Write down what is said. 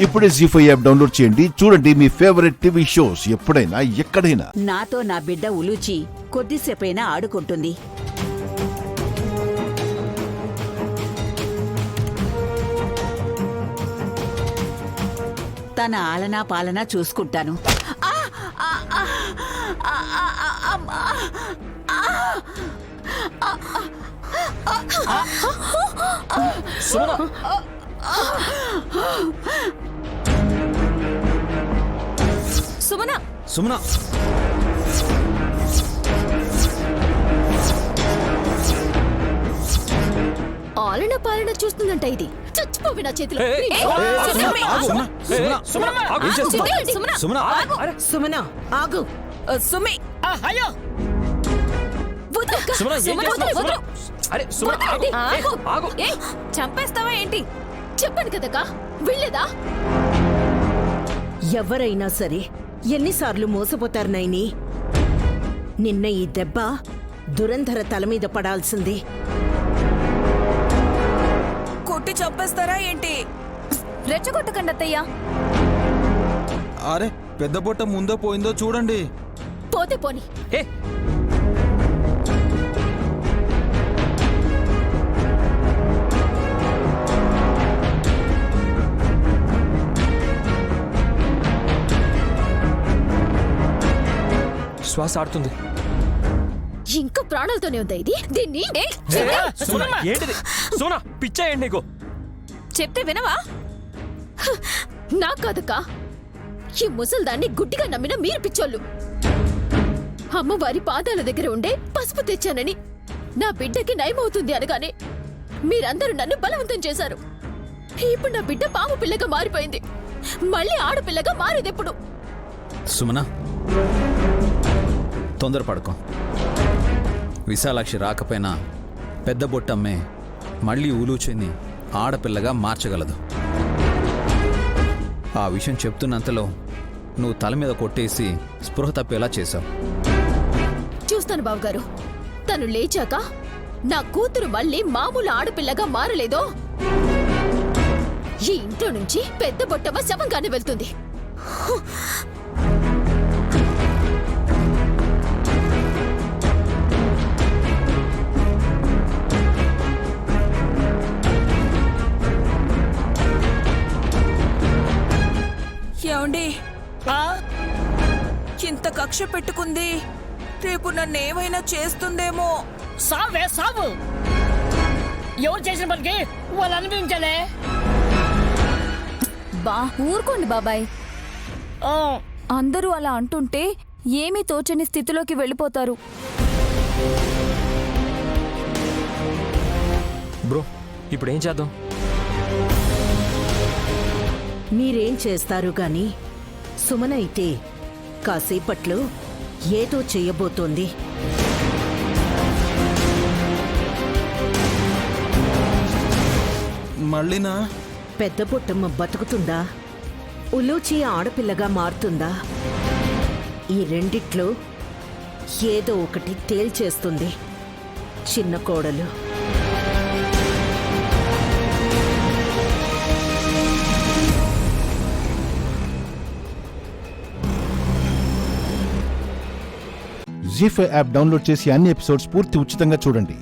ఇప్పుడే జీ5 app download చేయండి. చూడండి మీ ఫేవరెట్ టీవీ షోస్ ఎప్పుడైనా ఎక్కడైనా. నాతో నా బిడ్డ ఉలూచి కొద్దిసేపైనా ఆడుకుంటుంది. తన ఆలనా పాలనా చూసుకుంటాను. సుమన సుమన ఆలన పాలన చూస్తుందంట. ఇది చచ్చిపోవి నా చేతిలో. సుమన ఆగు. సుమి హలో చంపేస్తావా ఏంటి? చెప్పాను కదకా, వెళ్ళేదా? ఎవరైనా సరే ఎన్నిసార్లు మోసపోతారు నైని. నిన్న ఈ దెబ్బ దురంధర తల మీద పడాల్సింది. కొట్టి చంపేస్తారా ఏంటి? రెచ్చగొట్టకండి అత్తయ్యా. అరే పెద్ద బొట్ట ముందో పోయిందో చూడండి. పోతే పోని. శ్వాస ఆడుతుంది. ఇంకా ప్రాణాలతోనే ఉందా ఇది? దీన్ని ఏంటిది సోనా? పిచ్చా ఏంటి నీకు? చెప్తే వినవా? నాకు కాదక్క, ఈ ముసల్దాన్ని గుడ్డిగా నమ్మిన మీరు పిచ్చోళ్ళు. అమ్మవారి పాదాల దగ్గర ఉండే పసుపు తెచ్చానని నా బిడ్డకి నయమవుతుంది అనగానే మీరందరూ నన్ను బలవంతం చేశారు. ఇప్పుడు నా బిడ్డ పాము పిల్లగా మారిపోయింది. మళ్ళీ ఆడపిల్లగా మారేదెప్పుడు? సుమన తొందరపడుకో. విశాలాక్షి రాకపోయినా పెద్ద బొట్టమ్మే మళ్ళీ ఉలూచిని ఆడపిల్లగా మార్చగలదు. ఆ విషయం చెప్తున్నంతలో నువ్వు తల మీద కొట్టేసి స్పృహ తప్పేలా చేశావు. చూస్తాను బావగారు. తను లేచాక నా కూతురు మళ్ళీ మామూలు ఆడపిల్లగా మారలేదో ఈ ఇంట్లో నుంచి పెద్ద బొట్టమ్మ శవంగానే వెళ్తుంది. ఏమండి, ఇంత కక్ష పెట్టుకుంది, రేపు నన్ను ఏమైనా చేస్తుందేమో. సావే సావు. ఎవరు చేసిన పనికి వాళ్ళు అనిపించలే. ఊరుకోండి బాబాయ్. అందరూ అలా అంటుంటే ఏమీ తోచని స్థితిలోకి వెళ్ళిపోతారు. బ్రో ఇప్పుడు ఏం చేద్దాం? మీరేం చేస్తారు గాని సుమన అయితే కాసేపట్లో ఏదో చెయ్యబోతోంది. మళ్ళీనా? పెద్ద బొట్టమ్మ బతుకుతుందా? ఉలూచి ఆడపిల్లగా మారుతుందా? ఈ రెండిట్లో ఏదో ఒకటి తేల్చేస్తుంది చిన్న కోడలు. జీ5 యాప్ డౌన్లోడ్ చేసి అన్ని ఎపిసోడ్స్ పూర్తి ఉచితంగా చూడండి.